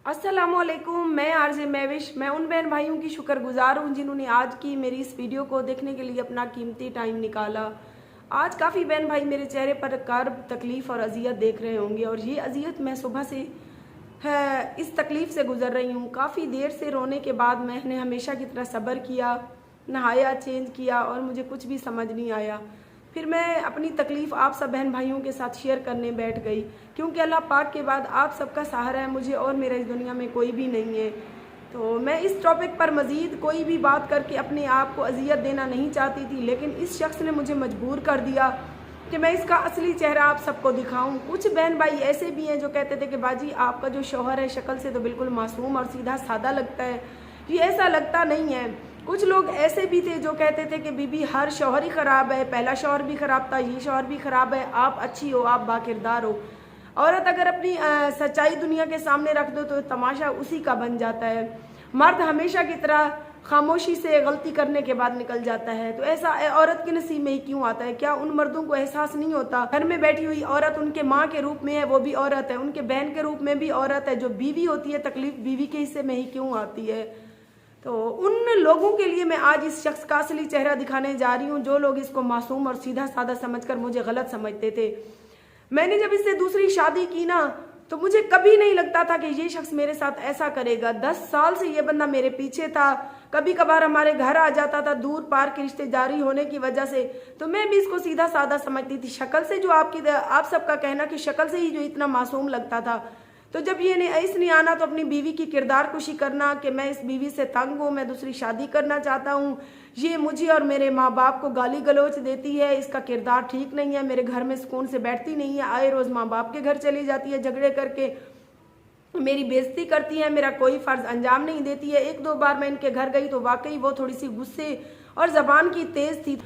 अस्सलामुअलैकुम। मैं आरजे महविश। मैं उन बहन भाइयों की शुक्रगुजार हूँ जिन्होंने आज की मेरी इस वीडियो को देखने के लिए अपना कीमती टाइम निकाला। आज काफ़ी बहन भाई मेरे चेहरे पर कर्ब, तकलीफ़ और अजियत देख रहे होंगे, और ये अजियत मैं सुबह से है इस तकलीफ़ से गुजर रही हूँ। काफ़ी देर से रोने के बाद मैंने हमेशा की तरह सब्र किया, नहाया, चेंज किया, और मुझे कुछ भी समझ नहीं आया। फिर मैं अपनी तकलीफ़ आप सब बहन भाइयों के साथ शेयर करने बैठ गई, क्योंकि अल्लाह पाक के बाद आप सबका सहारा है मुझे, और मेरा इस दुनिया में कोई भी नहीं है। तो मैं इस टॉपिक पर मज़ीद कोई भी बात करके अपने आप को अजियत देना नहीं चाहती थी, लेकिन इस शख्स ने मुझे मजबूर कर दिया कि मैं इसका असली चेहरा आप सबको दिखाऊं। कुछ बहन भाई ऐसे भी हैं जो कहते थे कि बाजी आपका जो शौहर है शक्ल से तो बिल्कुल मासूम और सीधा सादा लगता है, ये ऐसा लगता नहीं है। कुछ लोग ऐसे भी थे जो कहते थे कि बीबी हर शौहर ही ख़राब है, पहला शौहर भी ख़राब था, ये शौहर भी ख़राब है, आप अच्छी हो, आप बाकिरदार हो। औरत अगर अपनी सच्चाई दुनिया के सामने रख दो तो तमाशा उसी का बन जाता है। मर्द हमेशा की तरह खामोशी से गलती करने के बाद निकल जाता है। तो ऐसा औरत के नसीब में ही क्यों आता है? क्या उन मर्दों को एहसास नहीं होता? घर में बैठी हुई औरत उनके माँ के रूप में है, वो भी औरत है, उनके बहन के रूप में भी औरत है। जो बीवी होती है, तकलीफ बीवी के हिस्से में ही क्यों आती है? तो उन लोगों के लिए मैं आज इस शख्स का असली चेहरा दिखाने जा रही हूँ, जो लोग इसको मासूम और सीधा साधा समझकर मुझे गलत समझते थे। मैंने जब इससे दूसरी शादी की ना, तो मुझे कभी नहीं लगता था कि ये शख्स मेरे साथ ऐसा करेगा। 10 साल से ये बंदा मेरे पीछे था। कभी कभार हमारे घर आ जाता था दूर पार के रिश्ते जारी होने की वजह से, तो मैं भी इसको सीधा साधा समझती थी। शक्ल से जो आप सबका कहना कि शक्ल से ही जो इतना मासूम लगता था, तो जब इसने आना तो अपनी बीवी की किरदार कुशी करना कि मैं इस बीवी से तंग हूँ, मैं दूसरी शादी करना चाहता हूँ, ये मुझे और मेरे माँ बाप को गाली गलौच देती है, इसका किरदार ठीक नहीं है, मेरे घर में सुकून से बैठती नहीं है, आए रोज़ माँ बाप के घर चली जाती है झगड़े करके, मेरी बेइज्जती करती है, मेरा कोई फ़र्ज अंजाम नहीं देती है। 1-2 बार मैं इनके घर गई तो वाकई वो थोड़ी सी गुस्से और ज़बान की तेज़ थी।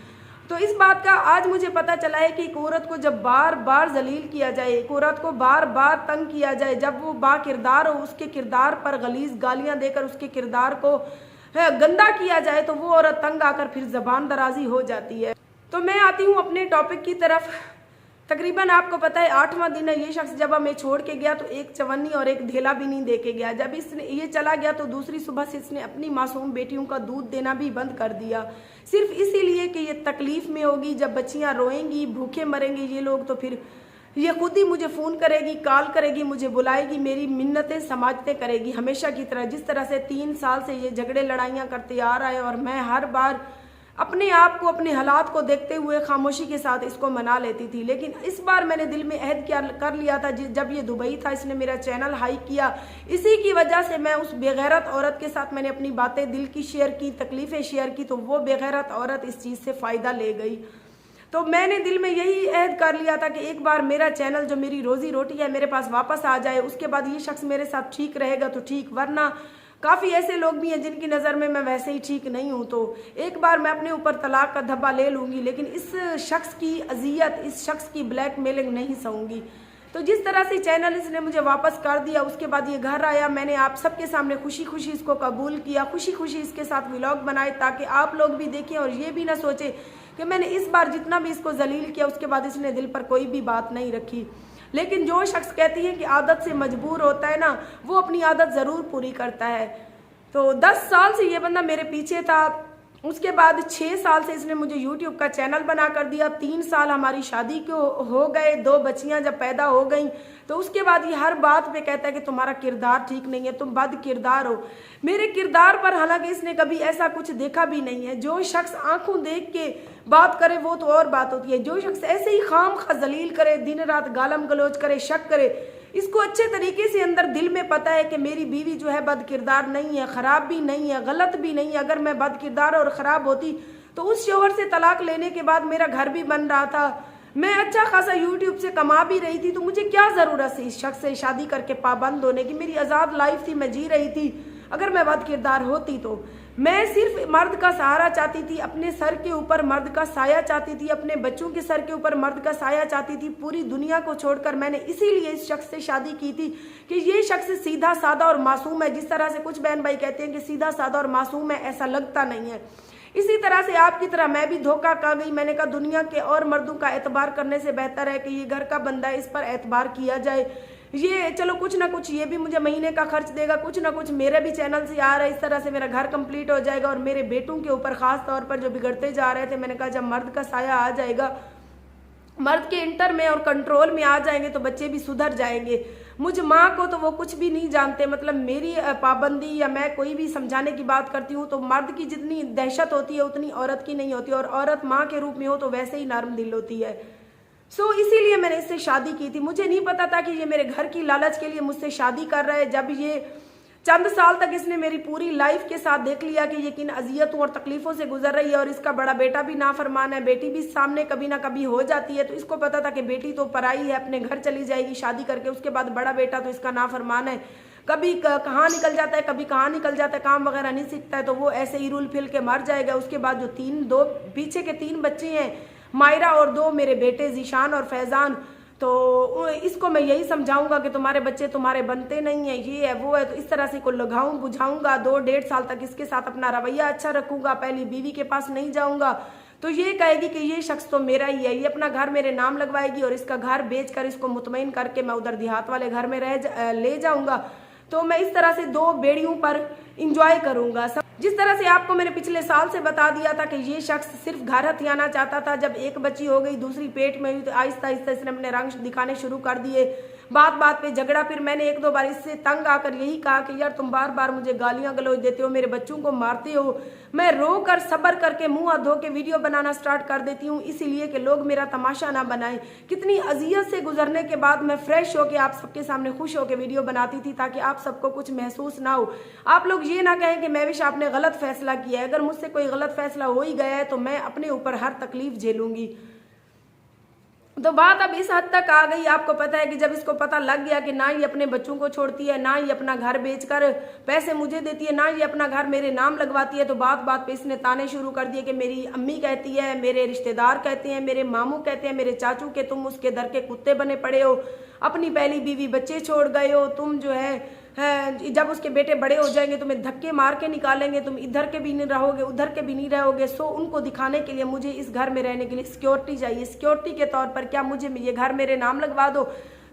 तो इस बात का आज मुझे पता चला है कि एक औरत को जब बार बार जलील किया जाए, एक औरत को बार बार तंग किया जाए, जब वो बाकिरदार हो, उसके किरदार पर गलीज गालियां देकर उसके किरदार को गंदा किया जाए, तो वो औरत तंग आकर फिर जबान दराजी हो जाती है। तो मैं आती हूँ अपने टॉपिक की तरफ। तकरीबन आपको पता है 8वां दिन है। ये शख्स जब हमें छोड़ के गया तो एक चवन्नी और एक ढेला भी नहीं दे के गया। जब इसने ये चला गया तो दूसरी सुबह से इसने अपनी मासूम बेटियों का दूध देना भी बंद कर दिया, सिर्फ इसीलिए कि ये तकलीफ में होगी। जब बच्चियां रोएंगी, भूखे मरेंगे ये लोग, तो फिर ये खुद ही मुझे फ़ोन करेगी, कॉल करेगी, मुझे बुलाएगी, मेरी मिन्नतें समाजतें करेगी, हमेशा की तरह जिस तरह से 3 साल से ये झगड़े लड़ाइयाँ करते आ रहा है। और मैं हर बार अपने आप को, अपने हालात को देखते हुए खामोशी के साथ इसको मना लेती थी। लेकिन इस बार मैंने दिल में अहद कर लिया था, जब ये दुबई था, इसने मेरा चैनल हाइक किया, इसी की वजह से मैं उस बेगैरत औरत के साथ मैंने अपनी बातें दिल की शेयर की, तकलीफ़ें शेयर की, तो वो बेगैरत औरत इस चीज़ से फ़ायदा ले गई। तो मैंने दिल में यही अहद कर लिया था कि एक बार मेरा चैनल, जो मेरी रोज़ी रोटी है, मेरे पास वापस आ जाए, उसके बाद ये शख्स मेरे साथ ठीक रहेगा तो ठीक, वरना काफ़ी ऐसे लोग भी हैं जिनकी नज़र में मैं वैसे ही ठीक नहीं हूँ। तो एक बार मैं अपने ऊपर तलाक का धब्बा ले लूँगी, लेकिन इस शख्स की अजियत, इस शख्स की ब्लैकमेलिंग नहीं सहूँगी। तो जिस तरह से चैनल इसने मुझे वापस कर दिया, उसके बाद ये घर आया, मैंने आप सबके सामने खुशी खुशी इसको कबूल किया, खुशी खुशी इसके साथ व्लॉग बनाए, ताकि आप लोग भी देखें और ये भी ना सोचे कि मैंने इस बार जितना भी इसको जलील किया उसके बाद इसने दिल पर कोई भी बात नहीं रखी। लेकिन जो शख्स कहती है कि आदत से मजबूर होता है ना, वो अपनी आदत ज़रूर पूरी करता है। तो 10 साल से ये बंदा मेरे पीछे था। उसके बाद 6 साल से इसने मुझे YouTube का चैनल बना कर दिया। 3 साल हमारी शादी को हो गए, 2 बच्चियां जब पैदा हो गई, तो उसके बाद ये हर बात पे कहता है कि तुम्हारा किरदार ठीक नहीं है, तुम बद किरदार हो। मेरे किरदार पर हालांकि इसने कभी ऐसा कुछ देखा भी नहीं है। जो शख्स आंखों देख के बात करे वो तो और बात होती है, जो शख्स ऐसे ही खामखा जलील करे, दिन रात गालम गलोच करे, शक करे, इसको अच्छे तरीके से अंदर दिल में पता है कि मेरी बीवी जो है बद किरदार नहीं है, ख़राब भी नहीं है, गलत भी नहीं है। अगर मैं बद किरदार और ख़राब होती तो उस शौहर से तलाक लेने के बाद मेरा घर भी बन रहा था, मैं अच्छा खासा YouTube से कमा भी रही थी, तो मुझे क्या ज़रूरत थी इस शख्स से शादी करके पाबंद होने की? मेरी आज़ाद लाइफ थी, मैं जी रही थी। अगर मैं बद किरदार होती तो मैं सिर्फ मर्द का सहारा चाहती थी, अपने सर के ऊपर मर्द का साया चाहती थी, अपने बच्चों के सर के ऊपर मर्द का साया चाहती थी। पूरी दुनिया को छोड़कर मैंने इसीलिए इस शख्स से शादी की थी कि ये शख्स सीधा साधा और मासूम है। जिस तरह से कुछ बहन भाई कहते हैं कि सीधा साधा और मासूम है, ऐसा लगता नहीं है। इसी तरह से आपकी तरह मैं भी धोखा खा गई। मैंने कहा दुनिया के और मर्दों का एतबार करने से बेहतर है कि ये घर का बंदा है, इस पर एतबार किया जाए। ये चलो कुछ ना कुछ ये भी मुझे महीने का खर्च देगा, कुछ ना कुछ मेरे भी चैनल से आ रहा है, इस तरह से मेरा घर कंप्लीट हो जाएगा। और मेरे बेटों के ऊपर ख़ास तौर पर जो बिगड़ते जा रहे थे, मैंने कहा जब मर्द का साया आ जाएगा, मर्द के इंटर में और कंट्रोल में आ जाएंगे तो बच्चे भी सुधर जाएंगे। मुझ माँ को तो वो कुछ भी नहीं जानते, मतलब मेरी पाबंदी या मैं कोई भी समझाने की बात करती हूँ तो मर्द की जितनी दहशत होती है उतनी औरत की नहीं होती, और औरत माँ के रूप में हो तो वैसे ही नर्म दिल होती है। इसीलिए मैंने इससे शादी की थी। मुझे नहीं पता था कि ये मेरे घर की लालच के लिए मुझसे शादी कर रहा है। जब ये चंद साल तक इसने मेरी पूरी लाइफ के साथ देख लिया कि ये किन अजियतों और तकलीफों से गुजर रही है, और इसका बड़ा बेटा भी नाफरमान है, बेटी भी सामने कभी ना कभी हो जाती है, तो इसको पता था कि बेटी तो पराई है, अपने घर चली जाएगी शादी करके, उसके बाद बड़ा बेटा तो इसका नाफरमान है, कभी कहाँ निकल जाता है, कभी कहाँ निकल जाता है, काम वगैरह नहीं सीखता है, तो वो ऐसे ही रूल फिल के मर जाएगा। उसके बाद जो दो पीछे के 3 बच्चे हैं, मायरा और 2 मेरे बेटे जीशान और फैजान, तो इसको मैं यही समझाऊंगा कि तुम्हारे बच्चे तुम्हारे बनते नहीं है, ये है वो है, तो इस तरह से को लगाऊं बुझाऊंगा। 2-1.5 साल तक इसके साथ अपना रवैया अच्छा रखूंगा, पहली बीवी के पास नहीं जाऊंगा, तो ये कहेगी कि ये शख्स तो मेरा ही है, ये अपना घर मेरे नाम लगवाएगी, और इसका घर बेचकर इसको मुतमईन करके मैं उधर देहात वाले घर में ले जाऊंगा। तो मैं इस तरह से 2 बेड़ियों पर इंजॉय करूंगा। जिस तरह से आपको मैंने पिछले साल से बता दिया था कि ये शख्स सिर्फ घर हथियाना चाहता था, जब एक बच्ची हो गई, दूसरी पेट में हुई, तो आहिस्ता आहिस्ता इसने अपने रंग दिखाने शुरू कर दिए। बात बात पे झगड़ा, फिर मैंने 1-2 बार इससे तंग आकर यही कहा कि यार तुम बार बार मुझे गालियां गलौज देते हो, मेरे बच्चों को मारते हो। मैं रो कर सब्र करके मुंह हाथ धो के वीडियो बनाना स्टार्ट कर देती हूँ, इसीलिए कि लोग मेरा तमाशा ना बनाएं। कितनी अजियत से गुजरने के बाद मैं फ्रेश होकर आप सबके सामने खुश होकर वीडियो बनाती थी, ताकि आप सबको कुछ महसूस ना हो, आप लोग ये ना कहें कि महविश आपने गलत फैसला किया है। अगर मुझसे कोई गलत फैसला हो ही गया है तो मैं अपने ऊपर हर तकलीफ झेलूंगी। तो बात अब इस हद तक आ गई, आपको पता है कि जब इसको पता लग गया कि ना ये अपने बच्चों को छोड़ती है, ना ये अपना घर बेचकर पैसे मुझे देती है, ना ये अपना घर मेरे नाम लगवाती है, तो बात बात पे इसने ताने शुरू कर दिए कि मेरी अम्मी कहती है, मेरे रिश्तेदार कहते हैं, मेरे मामू कहते हैं, मेरे चाचू के तुम उसके दर के कुत्ते बने पड़े हो, अपनी पहली बीवी बच्चे छोड़ गए हो, तुम जो है जब उसके बेटे बड़े हो जाएंगे तुम्हें धक्के मार के निकालेंगे, तुम इधर के भी नहीं रहोगे, उधर के भी नहीं रहोगे। उनको दिखाने के लिए मुझे इस घर में रहने के लिए सिक्योरिटी चाहिए। सिक्योरिटी के तौर पर क्या मुझे ये घर मेरे नाम लगवा दो,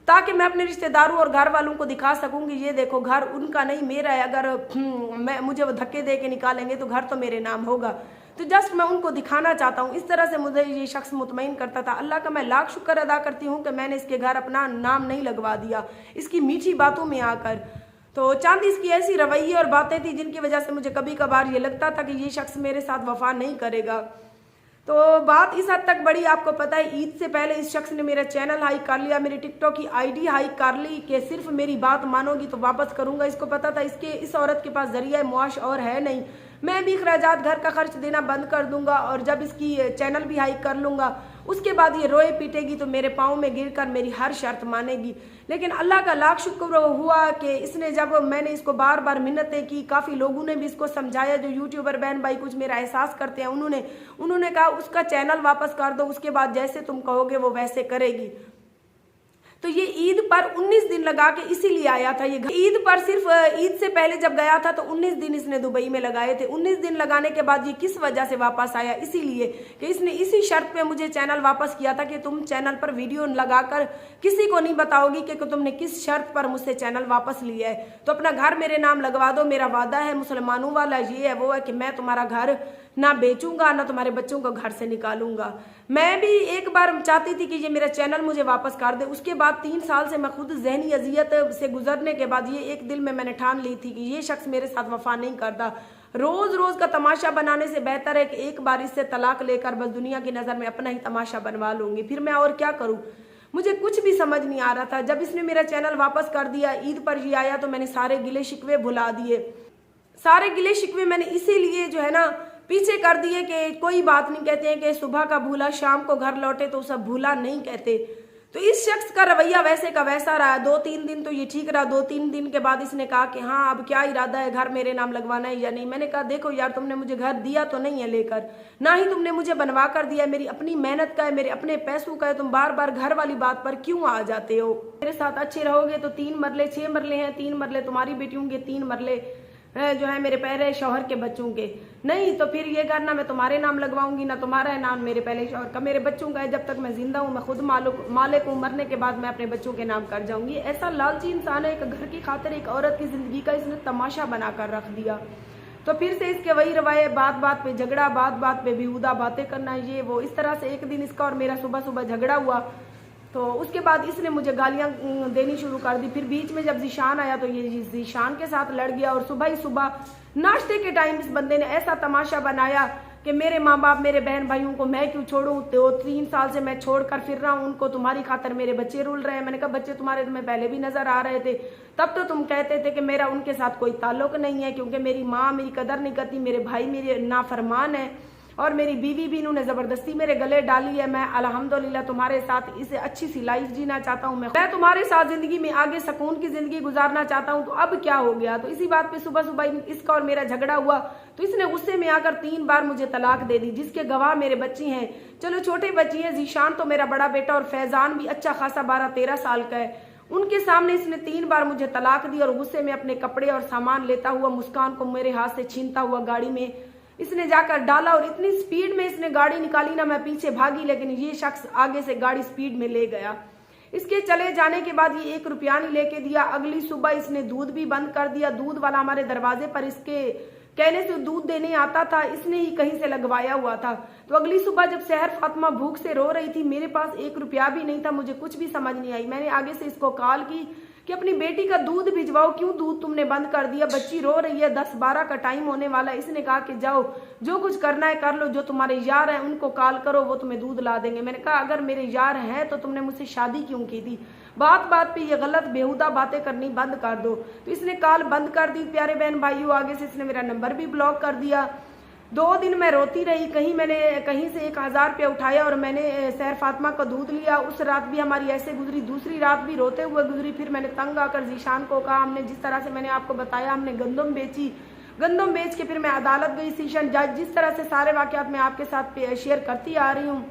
ताकि मैं अपने रिश्तेदारों और घर वालों को दिखा सकूंगी ये देखो घर उनका नहीं मेरा है। अगर मुझे वो धक्के दे के निकालेंगे तो घर तो मेरे नाम होगा, तो जस्ट मैं उनको दिखाना चाहता हूँ। इस तरह से मुझे ये शख्स मुतमईन करता था। अल्लाह का मैं लाख शुक्र अदा करती हूँ कि मैंने इसके घर अपना नाम नहीं लगवा दिया इसकी मीठी बातों में आकर। तो चांद इसकी ऐसी रवैये और बातें थी जिनकी वजह से मुझे कभी कभार ये लगता था कि ये शख्स मेरे साथ वफा नहीं करेगा। तो बात इस हद तक बड़ी, आपको पता है ईद से पहले इस शख्स ने मेरा चैनल हाइक कर लिया, मेरी टिकटॉक की आईडी हाइक कर ली कि सिर्फ मेरी बात मानोगी तो वापस करूंगा। इसको पता था इस औरत के पास जरिया मुआश और है नहीं, मैं भी खराजात घर का खर्च देना बंद कर दूंगा, और जब इसकी चैनल भी हाइक कर लूंगा उसके बाद ये रोए पीटेगी तो मेरे पाँव में गिरकर मेरी हर शर्त मानेगी। लेकिन अल्लाह का लाख शुक्र हुआ कि इसने, जब मैंने इसको बार बार मिन्नतें की, काफ़ी लोगों ने भी इसको समझाया, जो यूट्यूबर बहन भाई कुछ मेरा एहसास करते हैं, उन्होंने कहा उसका चैनल वापस कर दो, उसके बाद जैसे तुम कहोगे वो वैसे करेगी। तो ये ईद पर 19 दिन लगा के इसीलिए आया था। ये ईद पर सिर्फ ईद से पहले जब गया था तो 19 दिन इसने दुबई में लगाए थे। 19 दिन लगाने के बाद ये किस वजह से वापस आया, इसीलिए कि इसने इसी शर्त पे मुझे चैनल वापस किया था कि तुम चैनल पर वीडियो लगाकर किसी को नहीं बताओगी कि तुमने किस शर्त पर मुझसे चैनल वापस लिया है, तो अपना घर मेरे नाम लगवा दो, मेरा वादा है मुसलमानों वाला, ये है वो है कि मैं तुम्हारा घर ना बेचूंगा ना तुम्हारे बच्चों को घर से निकालूंगा। मैं भी एक बार चाहती थी कि ये मेरा चैनल मुझे वापस कर दे। उसके बाद 3 साल से मैं खुद जहनी अजियत से गुजरने के बाद ये एक दिल में मैंने ठान ली थी कि ये शख्स मेरे साथ वफा नहीं करता। रोज रोज का तमाशा बनाने से बेहतर है कि एक बार इससे तलाक लेकर बस दुनिया की नजर में अपना ही तमाशा बनवा लूंगी, फिर मैं और क्या करूं। मुझे कुछ भी समझ नहीं आ रहा था। जब इसने मेरा चैनल वापस कर दिया, ईद पर ये आया, तो मैंने सारे गिले शिकवे भुला दिए। सारे गिले शिकवे मैंने इसीलिए जो है ना पीछे कर दिए कि कोई बात नहीं, कहते हैं कि सुबह का भूला शाम को घर लौटे तो सब भूला नहीं कहते। तो इस शख्स का रवैया वैसे का वैसा रहा। 2-3 दिन तो ये ठीक रहा। 2-3 दिन के बाद इसने कहा कि हाँ अब क्या इरादा है, घर मेरे नाम लगवाना है या नहीं। मैंने कहा देखो यार, तुमने मुझे घर दिया तो नहीं है लेकर, ना ही तुमने मुझे बनवा कर दिया, मेरी अपनी मेहनत का है, मेरे अपने पैसों का है, तुम बार बार घर वाली बात पर क्यों आ जाते हो। मेरे साथ अच्छे रहोगे तो 3 मरले 6 मरले हैं, 3 मरले तुम्हारी बेटियों के, 3 मरले जो है मेरे पहले शौहर के बच्चों के। नहीं तो फिर ये करना, मैं तुम्हारे नाम लगवाऊंगी, ना तुम्हारा है नाम मेरे पहले शौहर का, मेरे बच्चों का है। जब तक मैं जिंदा हूँ मैं खुद मालिक हूँ, मरने के बाद मैं अपने बच्चों के नाम कर जाऊंगी। ऐसा लालची इंसान है, एक घर की खातिर एक औरत की जिंदगी का इसने तमाशा बनाकर रख दिया। तो फिर से इसके वही रवाये, बात बात पे झगड़ा, बात बात पे बेहुदा बातें करना, ये वो। इस तरह से एक दिन इसका और मेरा सुबह सुबह झगड़ा हुआ, तो उसके बाद इसने मुझे गालियां देनी शुरू कर दी। फिर बीच में जब जीशान आया तो ये जीशान के साथ लड़ गया। और सुबह ही सुबह नाश्ते के टाइम इस बंदे ने ऐसा तमाशा बनाया कि मेरे माँ बाप, मेरे बहन भाइयों को मैं क्यों छोड़ूं, तो 3 साल से मैं छोड़ कर फिर रहा हूँ उनको, तुम्हारी खातर मेरे बच्चे रुल रहे हैं। मैंने कहा बच्चे तुम्हारे तुम्हें पहले भी नजर आ रहे थे, तब तो तुम कहते थे कि मेरा उनके साथ कोई ताल्लुक नहीं है, क्योंकि मेरी माँ मेरी कदर नहीं करती, मेरे भाई मेरे नाफरमान है, और मेरी बीवी भी इन्होंने जबरदस्ती मेरे गले डाली है। मैं अल्हम्दुलिल्लाह तुम्हारे साथ इसे अच्छी सी लाइफ जीना चाहता हूँ, मैं तुम्हारे साथ जिंदगी में आगे सुकून की जिंदगी गुजारना चाहता हूँ, तो अब क्या हो गया। तो इसी बात पे सुबह सुबह इसका और मेरा झगड़ा हुआ, तो इसने गुस्से में आकर 3 बार मुझे तलाक दे दी, जिसके गवाह मेरे बच्चे हैं। चलो छोटे बच्चे हैं, जीशान तो मेरा बड़ा बेटा और फैजान भी अच्छा खासा 12-13 साल का है। उनके सामने इसने 3 बार मुझे तलाक दी, और गुस्से में अपने कपड़े और सामान लेता हुआ मुस्कान को मेरे हाथ से छीनता हुआ गाड़ी में इसने जाकर डाला, और इतनी स्पीड में इसने गाड़ी निकाली ना, मैं पीछे भागी, लेकिन ये शख्स आगे से गाड़ी स्पीड में ले गया। इसके चले जाने के बाद ये 1 रुपया नहीं लेके दिया। अगली सुबह इसने दूध भी बंद कर दिया। दूध वाला हमारे दरवाजे पर इसके कहने से दूध देने आता था, इसने ही कहीं से लगवाया हुआ था। तो अगली सुबह जब सहर फातिमा भूख से रो रही थी, मेरे पास 1 रुपया भी नहीं था, मुझे कुछ भी समझ नहीं आई। मैंने आगे से इसको कॉल की कि अपनी बेटी का दूध भिजवाओ, क्यों दूध तुमने बंद कर दिया, बच्ची रो रही है, 10-12 का टाइम होने वाला है। इसने कहा कि जाओ जो कुछ करना है कर लो, जो तुम्हारे यार हैं उनको कॉल करो, वो तुम्हें दूध ला देंगे। मैंने कहा अगर मेरे यार हैं तो तुमने मुझसे शादी क्यों की थी, बात बात पे ये गलत बेहुदा बातें करनी बंद कर दो। तो इसने कॉल बंद कर दी। प्यारे बहन भाइयों, आगे से इसने मेरा नंबर भी ब्लॉक कर दिया। 2 दिन मैं रोती रही, मैंने कहीं से 1000 रुपया उठाया और मैंने सहर फातिमा का दूध लिया। उस रात भी हमारी ऐसे गुजरी, दूसरी रात भी रोते हुए गुजरी। फिर मैंने तंग आकर जीशान को कहा, हमने जिस तरह से मैंने आपको बताया, हमने गंदम बेची, गंदम बेच के फिर मैं अदालत गई, सेशन जज, जिस तरह से सारे वाकयात मैं आपके साथ शेयर करती आ रही हूँ।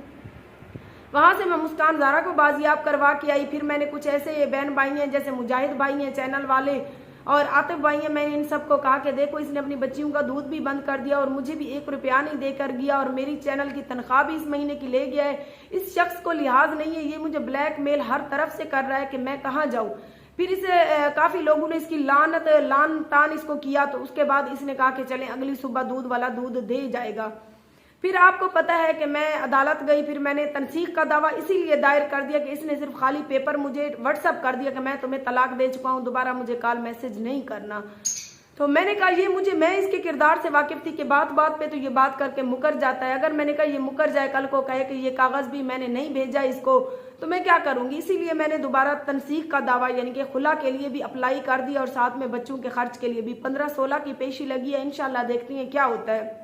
वहां से मैं मुस्कान ज़ारा को बाजियाब करवा के आई। फिर मैंने कुछ ऐसे बहन भाई हैं जैसे मुजाहिद भाई हैं चैनल वाले और आतिफ भाई हैं, मैंने इन सबको कहा कि देखो इसने अपनी बच्चियों का दूध भी बंद कर दिया और मुझे भी 1 रुपया नहीं देकर गया, और मेरी चैनल की तनख्वाह भी इस महीने की ले गया है। इस शख्स को लिहाज नहीं है, ये मुझे ब्लैकमेल हर तरफ से कर रहा है कि मैं कहाँ जाऊँ। फिर इसे काफ़ी लोगों ने इसकी लान तान इसको किया। तो उसके बाद इसने कहा कि चलें अगली सुबह दूध वाला दूध दे जाएगा। फिर आपको पता है कि मैं अदालत गई। फिर मैंने तनसीख का दावा इसीलिए दायर कर दिया कि इसने सिर्फ खाली पेपर मुझे व्हाट्सअप कर दिया कि मैं तुम्हें तलाक दे चुका हूँ, दोबारा मुझे कॉल मैसेज नहीं करना। तो मैंने कहा मैं इसके किरदार से वाकिफ थी कि बात बात पे तो ये बात करके मुकर जाता है। अगर मैंने कहा ये मुकर जाए, कल को कहे कि ये कागज़ भी मैंने नहीं भेजा इसको, तो मैं क्या करूँगी। इसीलिए मैंने दोबारा तनसीख का दावा यानी कि खुला के लिए भी अप्लाई कर दिया, और साथ में बच्चों के खर्च के लिए भी 15-16 की पेशी लगी है। इंशाल्लाह देखती हैं क्या होता है।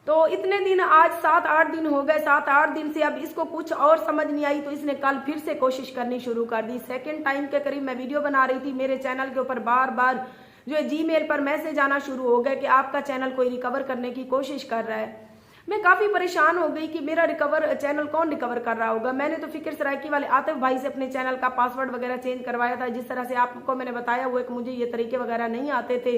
तो इतने दिन, आज 7-8 दिन हो गए, 7-8 दिन से अब इसको कुछ और समझ नहीं आई, तो इसने कल फिर से कोशिश करनी शुरू कर दी। सेकंड टाइम के करीब मैं वीडियो बना रही थी, मेरे चैनल के ऊपर बार बार जो है जीमेल पर मैसेज आना शुरू हो गया कि आपका चैनल कोई रिकवर करने की कोशिश कर रहा है। मैं काफ़ी परेशान हो गई कि मेरा चैनल कौन रिकवर कर रहा होगा। मैंने तो फिक्र सरायकी वाले आतिफ भाई से अपने चैनल का पासवर्ड वगैरह चेंज करवाया था, जिस तरह से आपको मैंने बताया हुआ कि मुझे ये तरीके वगैरह नहीं आते थे।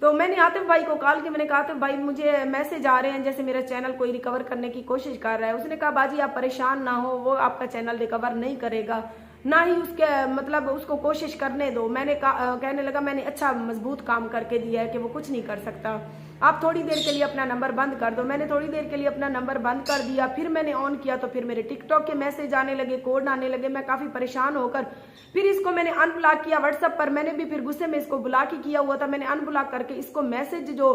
तो मैंने आतिफ भाई को कॉल किया, मैंने कहा आतिफ भाई मुझे मैसेज आ रहे हैं जैसे मेरा चैनल कोई रिकवर करने की कोशिश कर रहा है। उसने कहा बाजी आप परेशान ना हो, वो आपका चैनल रिकवर नहीं करेगा, ना ही उसके मतलब उसको कोशिश करने दो। मैंने कहने लगा मैंने अच्छा मजबूत काम करके दिया है कि वो कुछ नहीं कर सकता, आप थोड़ी देर के लिए अपना नंबर बंद कर दो। मैंने थोड़ी देर के लिए अपना नंबर बंद कर दिया। फिर मैंने ऑन किया तो फिर मेरे टिकटॉक के मैसेज आने लगे, कोड आने लगे। मैं काफ़ी परेशान होकर फिर इसको मैंने अनब्लॉक किया। व्हाट्सएप पर मैंने भी फिर गुस्से में इसको ब्लॉक ही किया हुआ था, मैंने अनब्लॉक करके इसको मैसेज जो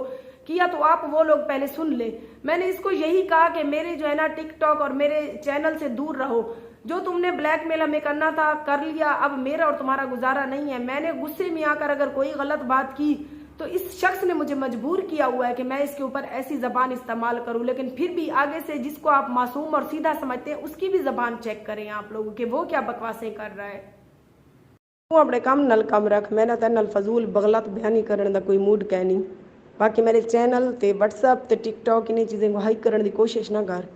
किया तो आप वो लोग पहले सुन ले। मैंने इसको यही कहा कि मेरे जो है ना टिकटॉक और मेरे चैनल से दूर रहो, जो तुमने ब्लैकमेल हमें करना था कर लिया, अब मेरा और तुम्हारा गुजारा नहीं है। मैंने गुस्से में आकर अगर कोई गलत बात की तो इस शख्स ने मुझे मजबूर किया हुआ है कि मैं इसके ऊपर ऐसी जबान इस्तेमाल करूं। लेकिन फिर भी आगे से जिसको आप मासूम और सीधा समझते हैं उसकी भी जबान चेक करें आप लोगों के, वो क्या बकवासें कर रहा है। वो अपने काम नल कम रख, मैंने तो नल फजूल बगलत बयानी करने का कोई मूड कह नहीं। बाकी मेरे चैनल ते व्हाट्सएप ते टिकटॉक इन्हीं चीज़ें को हाइक करने की कोशिश ना कर।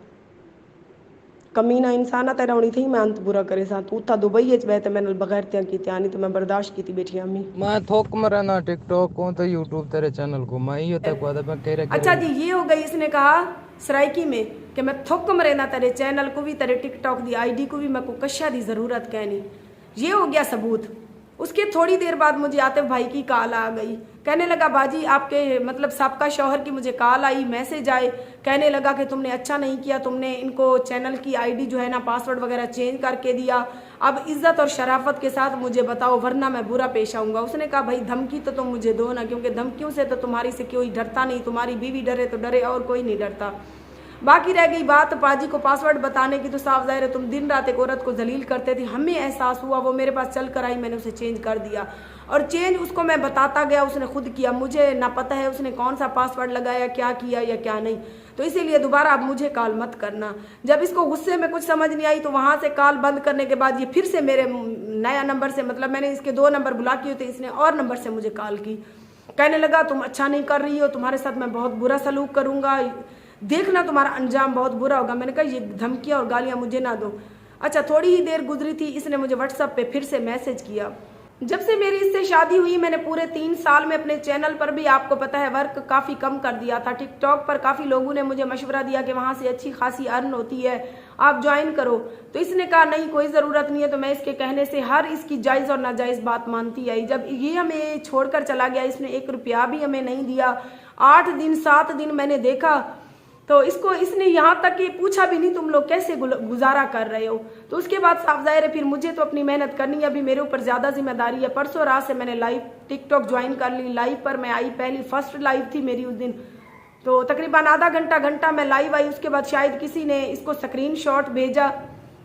कमीना इंसान आ तेरा होनी थी मैं अंत बुरा करे सा तू था दुबई च बैठे मैंने बगैर त्या की त्यानी तो मैं बर्दाश्त की थी बैठी अम्मी मैं थोक मरा ना टिकटॉक को तो यूट्यूब तेरे चैनल को मैं ये तक वादा मैं कह अच्छा जी ये हो गई इसने कहा सराइकी में कि मैं थोक मरे ना तेरे चैनल को भी तेरे टिकटॉक दी आईडी को भी मैं को कशा दी जरूरत कहनी ये हो गया सबूत। उसके थोड़ी देर बाद मुझे आतिफ भाई की कॉल आ गई, कहने लगा बाजी आपके मतलब सबका शौहर की मुझे कॉल आई मैसेज आए, कहने लगा कि तुमने अच्छा नहीं किया, तुमने इनको चैनल की आईडी जो है ना पासवर्ड वगैरह चेंज करके दिया, अब इज्जत और शराफत के साथ मुझे बताओ वरना मैं बुरा पेश आऊँगा। उसने कहा भाई धमकी तो तुम मुझे दो ना, क्योंकि धमकियों से तो तुम्हारी से कोई डरता नहीं, तुम्हारी बीवी डरे तो डरे और कोई नहीं डरता। बाकी रह गई बात पाजी को पासवर्ड बताने की, तो साफ जाहिर है तुम दिन रात एक औरत को जलील करते थे, हमें एहसास हुआ, वो मेरे पास चल कर आई, मैंने उसे चेंज कर दिया और चेंज उसको मैं बताता गया, उसने खुद किया, मुझे ना पता है उसने कौन सा पासवर्ड लगाया, क्या किया या क्या नहीं। तो इसीलिए दोबारा अब मुझे कॉल मत करना। जब इसको गुस्से में कुछ समझ नहीं आई तो वहाँ से कॉल बंद करने के बाद ये फिर से मेरे नया नंबर से, मतलब मैंने इसके 2 नंबर ब्लॉक किए थे, इसने और नंबर से मुझे कॉल की, कहने लगा तुम अच्छा नहीं कर रही हो, तुम्हारे साथ मैं बहुत बुरा सलूक करूँगा, देखना तुम्हारा अंजाम बहुत बुरा होगा। मैंने कहा ये धमकियाँ और गालियाँ मुझे ना दो। अच्छा थोड़ी ही देर गुजरी थी, इसने मुझे व्हाट्सएप पे फिर से मैसेज किया। जब से मेरी इससे शादी हुई मैंने पूरे 3 साल में अपने चैनल पर भी आपको पता है वर्क काफ़ी कम कर दिया था। टिकटॉक पर काफ़ी लोगों ने मुझे मशवरा दिया कि वहाँ से अच्छी खासी अर्न होती है, आप ज्वाइन करो, तो इसने कहा नहीं कोई ज़रूरत नहीं है। तो मैं इसके कहने से हर इसकी जायज़ और नाजायज़ बात मानती आई। जब ये हमें छोड़कर चला गया, इसने 1 रुपया भी हमें नहीं दिया। 8 दिन 7 दिन मैंने देखा तो इसने यहाँ तक कि पूछा भी नहीं तुम लोग कैसे गुजारा कर रहे हो। तो उसके बाद साफ जाहिर है फिर मुझे तो अपनी मेहनत करनी है, अभी मेरे ऊपर ज़्यादा जिम्मेदारी है। परसों रात से मैंने लाइव टिकटॉक ज्वाइन कर ली, लाइव पर मैं आई, पहली फर्स्ट लाइव थी मेरी उस दिन, तो तकरीबन आधा घंटा मैं लाइव आई। उसके बाद शायद किसी ने इसको स्क्रीनशॉट भेजा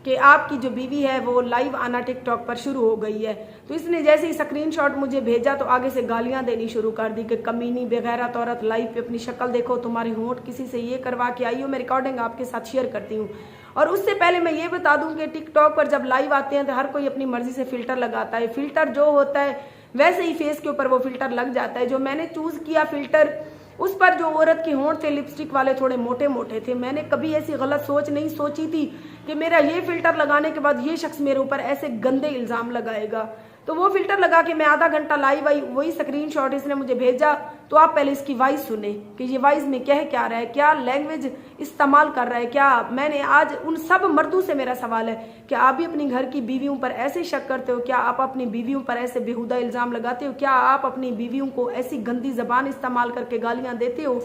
कि आपकी जो बीवी है वो लाइव आना टिकटॉक पर शुरू हो गई है। तो इसने जैसे ही स्क्रीनशॉट मुझे भेजा तो आगे से गालियां देनी शुरू कर दी कि कमीनी बेगैरत औरत, लाइव पे अपनी शक्ल देखो, तुम्हारी होंठ किसी से ये करवा के आई हो। मैं रिकॉर्डिंग आपके साथ शेयर करती हूँ। और उससे पहले मैं ये बता दूं कि टिकटॉक पर जब लाइव आते हैं तो हर कोई अपनी मर्जी से फिल्टर लगाता है, फिल्टर जो होता है वैसे ही फेस के ऊपर वो फिल्टर लग जाता है। जो मैंने चूज किया फिल्टर, उस पर जो औरत के होंठ थे लिपस्टिक वाले थोड़े मोटे मोटे थे। मैंने कभी ऐसी गलत सोच नहीं सोची थी कि मेरा ये फिल्टर लगाने के बाद ये शख्स मेरे ऊपर ऐसे गंदे इल्ज़ाम लगाएगा। तो वो फिल्टर लगा के मैं आधा घंटा लाइव आई, वही स्क्रीनशॉट इसने मुझे भेजा। तो आप पहले इसकी वॉइस सुने कि ये वॉइस में कह क्या रहा है, क्या लैंग्वेज इस्तेमाल कर रहा है। क्या मैंने आज उन सब मर्दों से मेरा सवाल है, क्या आप भी अपनी घर की बीवियों पर ऐसे शक करते हो? क्या आप अपनी बीवियों पर ऐसे बेहुदा इल्ज़ाम लगाते हो? क्या आप अपनी बीवियों को ऐसी गंदी ज़बान इस्तेमाल करके गालियाँ देते हो,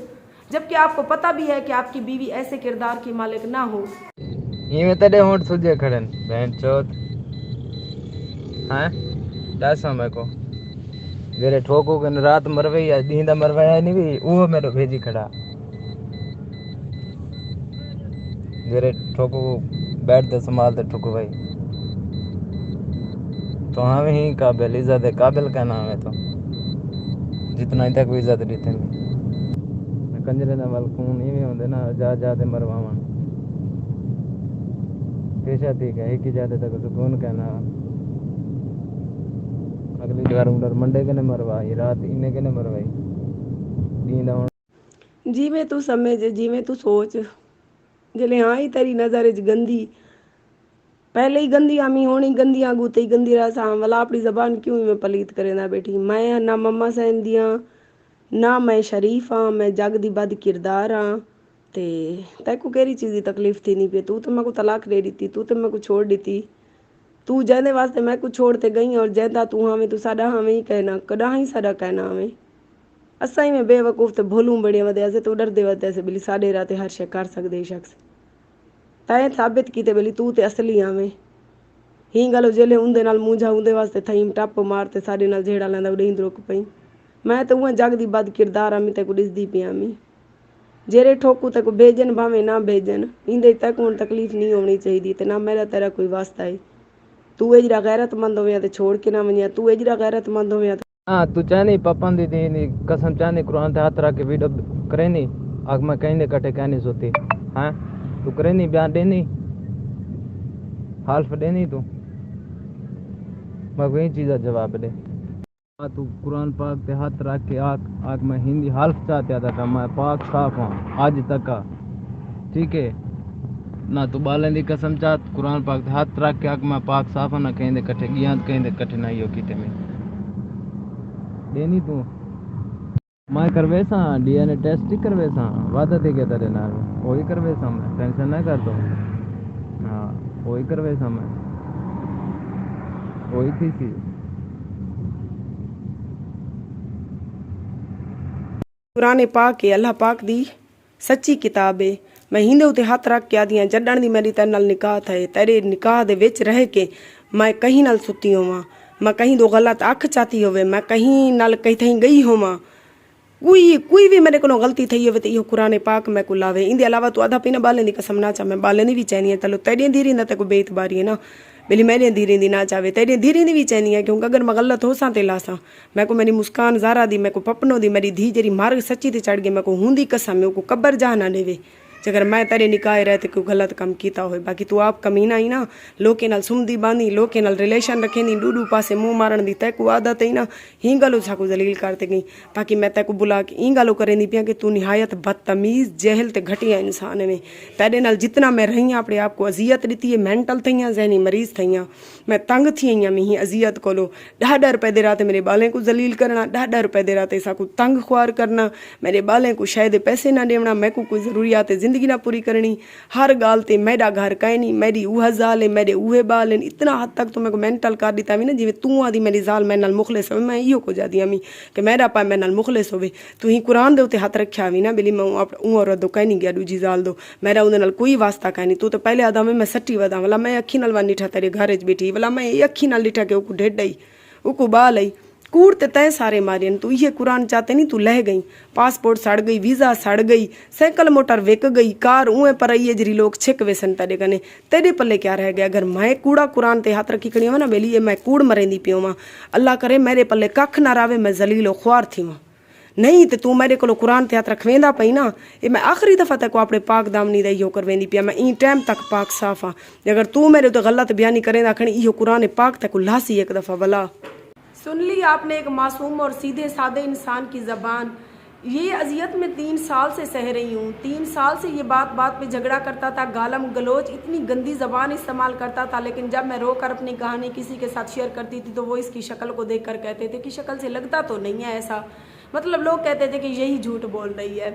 जबकि आपको पता भी है कि आपकी बीवी ऐसे किरदार की मालिक ना हो? ये तेरे होंठ सुजे खड़े बहन चोद हैं डासा मेरे को मेरे ठोको के रात मरवे या दींदा मरवाया नहीं भी वो मेरे भेजी खड़ा मेरे ठोको बैठ दे संभाल दे ठोको भाई। तो हमें ही काबिल इज्जत है, काबिल का नाम है तो जितना ही तक कोई इज्जत देते हैं कंजरे ना वाल खून इवें होंदे ना जा जा दे मरवावन पेशा ठीक है एक ही जाते तक सुकून कहना अगली बार उधर मंडे के ने मरवाई रात इन्हें के ने मरवाई नींद जिमें तू समझ, जिमें तू सोच, जले हाँ ही तेरी नज़र च गंदी पहले ही गंदी आमी होनी, गंदी आगू ते गंदी रहा वाला अपनी जबान क्यों ही मैं पलीत करे ना बैठी। मैं ना मम्मा सहन दियाँ ना मैं शरीफ हाँ, मैं जग दी बद किरदार हाँ। ते तैको केरी चीज़ की तकलीफ थी नहीं पे, तू तो मैं को तलाक दे दी थी, तू तो मैं को छोड़ दी थी, तू जैदे वास्ते मैं को छोड़ते गई और जैदा तू हमें तू साडा हमें ही कहना कदा ही साडा कहना हमें असा ही में बेवकूफ़ ते भोलू बड़े वधे ऐसे तो डर दे वधे ऐसे बिली साडे राते हर शे कर सकदे शख्स तैं साबित कीते बिली तू ते असली हमें ही गल जेले उंदे नाल मूंझा उंदे वास्ते थई टप मारते साडे नाल झेड़ा लैंदा उड़े रुक पई। मैं तो उहें जग दी बद किरदार आमी ते को दिसदी पई आमी जेरे ठोकू ते को भेजन भावे ना भेजन इंदे तक हुण तकलीफ नहीं होनी चाहिए ते ना मेरा तेरा कोई वास्ता है। तू एजरा गैरतमंद होवे ते छोड़ के ना वनिया, तू एजरा गैरतमंद होवे हाँ तू चाहनी पापन दी कसम चाहनी कुरान ते हाथ रख के वीडियो करे नहीं आग में कहने कटे कहनी सोती हाँ तू करे नहीं बयान देनी हाल्फ देनी तू मैं वही चीज़ जवाब दे। हाँ तू कुरान पाक ते हाथ रख के आग में हिंदी हाल्फ चाहते था मैं पाक साफ हूँ आज तक का ठीक है ना तू बालन दी कसम चाह कुरान पाक हाथ रख के अग में पाक साफ ना कहेंदे कठे गियां कहेंदे कठे ना यो कीते में देनी तू मैं करवे सा डीएनए टेस्ट ही करवे सा वादा दे के तेरे नाल वही करवे सा मैं टेंशन ना कर दो हां वही करवे सा मैं वही थी कुरान पाक है अल्लाह पाक दी सच्ची किताब है मैं हिंदे उते हथ रख के आदियां जडण दी मेरी तेरे नाल निकाह थे तेरे निकाह दे विच रह के मैं कहीं नाल सुती होवां मैं कहीं दो गलत अख चाती होवे मैं कहीं नाल कहीं थई गई होवां कोई भी मेरे को गलती थी हो तो यो कुरान पाक मैं को लावे इंदे अलावा तू आधा पीना बाले दी कसम ना चा मैं बाले दी भी चैनी है चलो तेरी धीरे ना को बेतबारी है ना बिली मेरे धीरे दी ना चावे तेरी धीरे दी भी चैनी है क्योंकि अगर मैं गलत हो सा ते लासा मैं को मेरी मुस्कान ज़ारा दी मैं को पपनो दी मेरी धी जरी मार्ग सच्ची ते चढ़ गई मैं को हूंदी कसम मैं को कब्र जा ना देवे जगर मैं तेरे निकाह रहते कोई गलत कम कीता हो बाकी तू आप कमीना ही ना लोके नाल सुमदी बांधी लोके नाल रिलेशन रखेंदी डूडू पासे मुंह मारण दी तैको आदत ही ना ही गलो साकू जलील करते गई बाकी मैं तैको बुला के ई गलो करेंदी पिया कि तू निहायत बदतमीज जहल ते घटिया इंसान में तेरे नाल जितना मैं रही अपने आप को अजियत दी है मेंटल थी जहनी मरीज थी मैं तंग थी आई मी अजियत कोलो ॾाढा रुपए दे रात मेरे बालें को जलील करना ॾाढा रुपए दे रात साकू तंग ख्वार करना मेरे बालें को शायद पैसे ना देवना मैं को कोई ज़रूरियात जिंदगी ना पूरी करनी हर गाल ते मेरा घर कहीं नहीं मेरी उह ज़ाल है मेरे उहे बाल हैं इतना हद तक तो मैं को मेंटल कर दिता भी ना जिਵੇਂ तू आदि मेरी ज़ाल मैं नाल मुखलिस हो मैं इहो को जादी अमी कि मेरा पा मैं नाल मुखलिस होवे तू ही कुरान दे उते हथ रखा भी ना बिली मैं और दो कहीं नहीं गया दूजी ज़ाल दो मेरा उन नाल कोई वास्ता कहीं नहीं तू तो पहले आदा मैं सट्टी वदा वाला मैं अखी नाल वन डिठा तेरे घर च बैठी वाला मैं अखी नाल डिठा के उको ढेड आई उको बाल आई कूड़ ते तय सारे मारियन तू ये कुरान चाहते नहीं तू लह गई पासपोर्ट सड़ गई वीज़ा सड़ गई साइकिल मोटर विक गई कार उए पर ये जरी लोग छिक वेसन तेरे कने तेरे पल्ले क्या रह गया अगर मैं कूड़ा कुरान ते हाथ रखी खड़ी हो ना बेली मैं कूड़ मरेंदी पियो मां अल्लाह करे मेरे पल्ले कख ना रावे मैं जलीलो ख्वार थी मां नहीं तो तू मेरे को कुरान ते हाथ रखवेंदा पई ना ये मैं आखिरी दफ़ा तक अपने पाक दामनी दा इहो करवेंदी पिया मैं ई टाइम तक पाक साफ हाँ अगर तू मेरे तो गलत बयानी करेंदा खणी इहो कुरान पाक तक लासी एक दफ़ा भला सुन ली आपने एक मासूम और सीधे सादे इंसान की ज़बान ये अजियत में 3 साल से सह रही हूँ 3 साल से ये बात बात पे झगड़ा करता था गालम गलोच इतनी गंदी ज़बान इस्तेमाल करता था लेकिन जब मैं रो कर अपनी कहानी किसी के साथ शेयर करती थी तो वो इसकी शक्ल को देख कर कहते थे कि शक्ल से लगता तो नहीं है ऐसा मतलब लोग कहते थे कि यही झूठ बोल रही है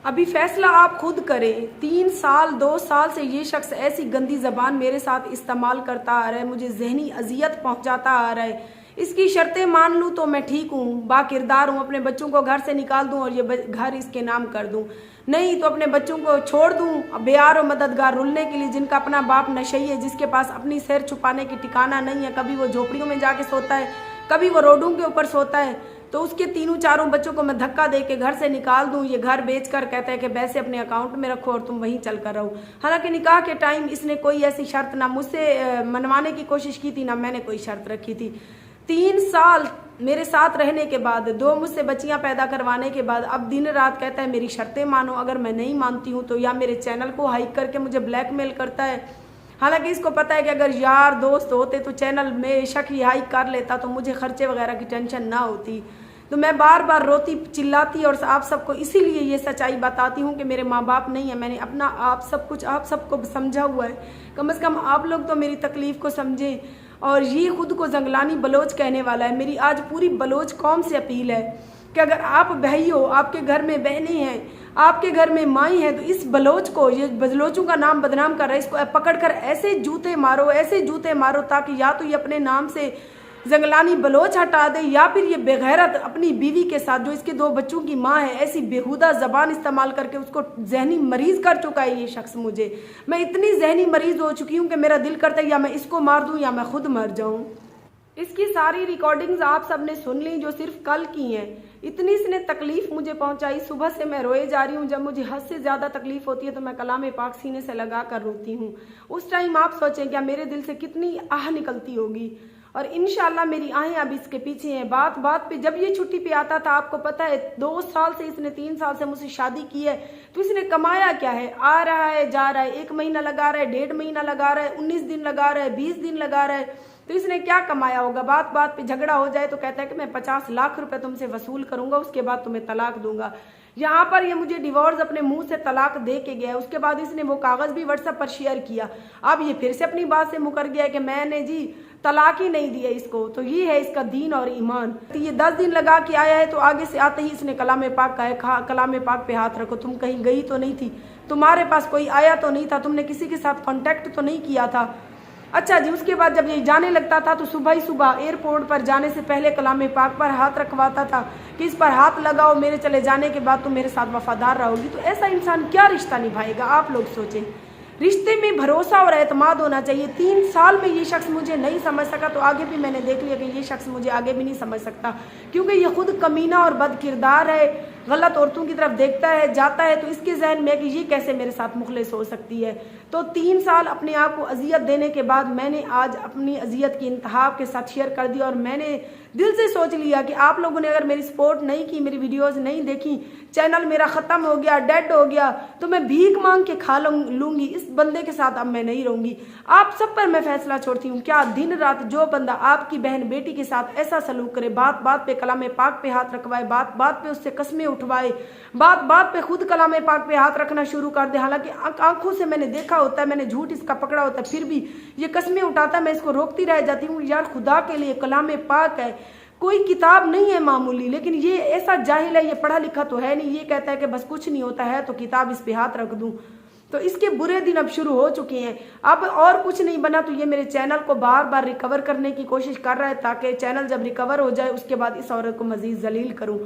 अभी फैसला आप खुद करें 3 साल 2 साल से ये शख्स ऐसी गंदी ज़बान मेरे साथ इस्तेमाल करता आ रहा है मुझे जहनी अजियत पहुँचाता आ रहा है इसकी शर्तें मान लूँ तो मैं ठीक हूँ बाकिरदार हूँ अपने बच्चों को घर से निकाल दूँ और ये घर इसके नाम कर दूँ नहीं तो अपने बच्चों को छोड़ दूँ बेयार और मददगार रुलने के लिए जिनका अपना बाप नशई है जिसके पास अपनी सैर छुपाने की ठिकाना नहीं है कभी वो झोपड़ियों में जाके सोता है कभी वो रोडों के ऊपर सोता है तो उसके 3-4 बच्चों को मैं धक्का दे के घर से निकाल दूं ये घर बेच कर कहता है कि पैसे अपने अकाउंट में रखो और तुम वहीं चल कर रहो हालांकि निकाह के टाइम इसने कोई ऐसी शर्त ना मुझसे मनवाने की कोशिश की थी ना मैंने कोई शर्त रखी थी 3 साल मेरे साथ रहने के बाद 2 मुझसे बच्चियां पैदा करवाने के बाद अब दिन रात कहता है मेरी शर्तें मानो अगर मैं नहीं मानती हूँ तो या मेरे चैनल को हाइक करके मुझे ब्लैकमेल करता है हालांकि इसको पता है कि अगर यार दोस्त होते तो चैनल में शक ही हाइक कर लेता तो मुझे खर्चे वगैरह की टेंशन ना होती तो मैं बार बार रोती चिल्लाती और आप सबको इसीलिए ये सच्चाई बताती हूँ कि मेरे माँ बाप नहीं है मैंने अपना आप सब कुछ आप सबको समझा हुआ है कम से कम आप लोग तो मेरी तकलीफ़ को समझें और ये खुद को जंगलानी बलोच कहने वाला है मेरी आज पूरी बलोच कौम से अपील है कि अगर आप भाई हो आपके घर में बहनें हैं आपके घर में माई हैं तो इस बलोच को ये बलोचों का नाम बदनाम कर रहा है इसको पकड़कर ऐसे जूते मारो ताकि या तो ये अपने नाम से जंगलानी बलोच हटा दे या फिर ये बेगैरत अपनी बीवी के साथ जो इसके 2 बच्चों की माँ है ऐसी बेहुदा जबान इस्तेमाल करके उसको जहनी मरीज कर चुका है ये शख्स मुझे मैं इतनी जहनी मरीज हो चुकी हूँ कि मेरा दिल करता है या मैं इसको मार दूँ या मैं खुद मर जाऊँ इसकी सारी रिकॉर्डिंग्स आप सब ने सुन ली जो सिर्फ कल की हैं इतनी इसने तकलीफ मुझे पहुंचाई सुबह से मैं रोए जा रही हूँ जब मुझे हद से ज़्यादा तकलीफ होती है तो मैं कलाम पाक सीने से लगा कर रोती हूँ उस टाइम आप सोचें क्या मेरे दिल से कितनी आह निकलती होगी और इंशाल्लाह मेरी आहें अब इसके पीछे हैं बात बात पे जब ये छुट्टी पे आता था आपको पता है 2 साल से इसने 3 साल से मुझसे शादी की है तो इसने कमाया क्या है आ रहा है जा रहा है 1 महीना लगा रहा है 1.5 महीना लगा रहा है 19 दिन लगा रहा है 20 दिन लगा रहा है तो इसने क्या कमाया होगा? बात बात पे झगड़ा हो जाए तो कहता है कि मैं 50 लाख रुपए तुमसे वसूल करूंगा, उसके बाद तुम्हें तलाक दूंगा। यहाँ पर ये मुझे डिवोर्स अपने मुंह से तलाक दे के गया, उसके बाद इसने वो कागज भी व्हाट्सएप पर शेयर किया। अब ये फिर से अपनी बात से मुकर गया कि मैंने जी तलाक ही नहीं दिया इसको। तो ये है इसका दीन और ईमान। तो ये 10 दिन लगा के आया है, तो आगे से आते ही इसने कलाम पाक का है, कलाम पाक पे हाथ रखो। तुम कहीं गई तो नहीं थी, तुम्हारे पास कोई आया तो नहीं था, तुमने किसी के साथ कांटेक्ट तो नहीं किया था। अच्छा जी, उसके बाद जब ये जाने लगता था तो सुबह ही सुबह एयरपोर्ट पर जाने से पहले कलाम पाक पर हाथ रखवाता था कि इस पर हाथ लगाओ, मेरे चले जाने के बाद तुम मेरे साथ वफादार रहोगी। तो ऐसा इंसान क्या रिश्ता निभाएगा? आप लोग सोचें। रिश्ते में भरोसा और एतमाद होना चाहिए। 3 साल में ये शख्स मुझे नहीं समझ सका, तो आगे भी मैंने देख लिया कि ये शख्स मुझे आगे भी नहीं समझ सकता, क्योंकि ये खुद कमीना और बद किरदार है, गलत औरतों की तरफ देखता है, जाता है। तो इसके जहन में कि ये कैसे मेरे साथ मुखलिस हो सकती है। तो 3 साल अपने आप को अजियत देने के बाद मैंने आज अपनी अजियत की इंतहा आपके साथ शेयर कर दी, और मैंने दिल से सोच लिया कि आप लोगों ने अगर मेरी सपोर्ट नहीं की, मेरी वीडियोस नहीं देखी, चैनल मेरा ख़त्म हो गया, डेड हो गया, तो मैं भीख मांग के खा लूंगी। इस बंदे के साथ अब मैं नहीं रहूंगी। आप सब पर मैं फैसला छोड़ती हूँ। क्या दिन रात जो बंदा आपकी बहन बेटी के साथ ऐसा सलूक करे, बात बात पे कलाम पाक पे हाथ रखवाए, बात बात पे उससे कस्में उठवाए, बात बात पे खुद कलाम पाक पे हाथ रखना शुरू कर दे, हालांकि आंखों से मैंने देखा होता है, मैंने झूठ इसका पकड़ा होता है, फिर भी ये कस्में उठाता है, मैं इसको रोकती रह जाती हूँ। यार खुदा के लिए कलाम पाक है, कोई किताब नहीं है मामूली, लेकिन ये ऐसा जाहिल है, ये पढ़ा लिखा तो है नहीं, ये कहता है कि बस कुछ नहीं होता है तो किताब इस पे हाथ रख दूं। तो इसके बुरे दिन अब शुरू हो चुके हैं। अब और कुछ नहीं बना तो ये मेरे चैनल को बार बार रिकवर करने की कोशिश कर रहा है, ताकि चैनल जब रिकवर हो जाए उसके बाद इस औरत को मजीद जलील करूं।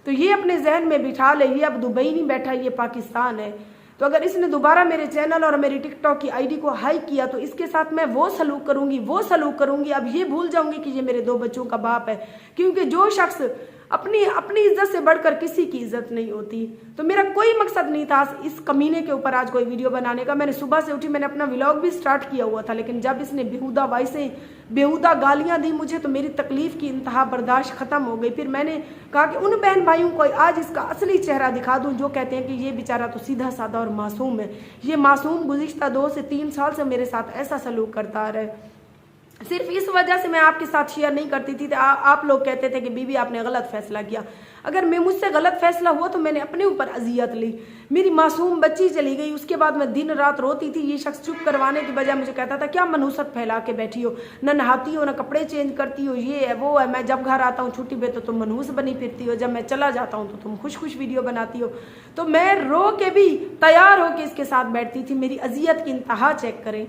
तो ये अपने जहन में बिठा ले, ये अब दुबई नहीं बैठा, ये पाकिस्तान है। तो अगर इसने दोबारा मेरे चैनल और मेरी टिकटॉक की आईडी को हाइक किया तो इसके साथ मैं वो सलूक करूंगी। अब ये भूल जाऊंगी कि ये मेरे 2 बच्चों का बाप है, क्योंकि जो शख्स अपनी इज्जत से बढ़कर किसी की इज्जत नहीं होती। तो मेरा कोई मकसद नहीं था इस कमीने के ऊपर आज कोई वीडियो बनाने का। मैंने सुबह से उठी, मैंने अपना व्लॉग भी स्टार्ट किया हुआ था, लेकिन जब इसने बेहुदा वॉइसें, बेहुदा गालियां दी मुझे, तो मेरी तकलीफ की इंतहा बर्दाश्त खत्म हो गई। फिर मैंने कहा कि उन बहन भाइयों को आज इसका असली चेहरा दिखा दूं जो कहते हैं कि ये बेचारा तो सीधा साधा और मासूम है। ये मासूम गुज़िश्ता 2 से 3 साल से मेरे साथ ऐसा सलूक करता आ रहा है। सिर्फ इस वजह से मैं आपके साथ शेयर नहीं करती थी। आप लोग कहते थे कि बीबी आपने गलत फैसला किया। अगर मैं मुझसे गलत फैसला हुआ तो मैंने अपने ऊपर अजियत ली। मेरी मासूम बच्ची चली गई, उसके बाद मैं दिन रात रोती थी। ये शख्स चुप करवाने की बजाय मुझे कहता था क्या मनहूसत फैला के बैठी हो, न नहाती हो, न कपड़े चेंज करती हो, ये है वो है। मैं जब घर आता हूँ छुट्टी पे तो तुम मनहूस बनी फिरती हो, जब मैं चला जाता हूँ तो तुम खुश खुश वीडियो बनाती हो। तो मैं रो के भी तैयार होके इसके साथ बैठती थी। मेरी अजियत की इंतहा चेक करें।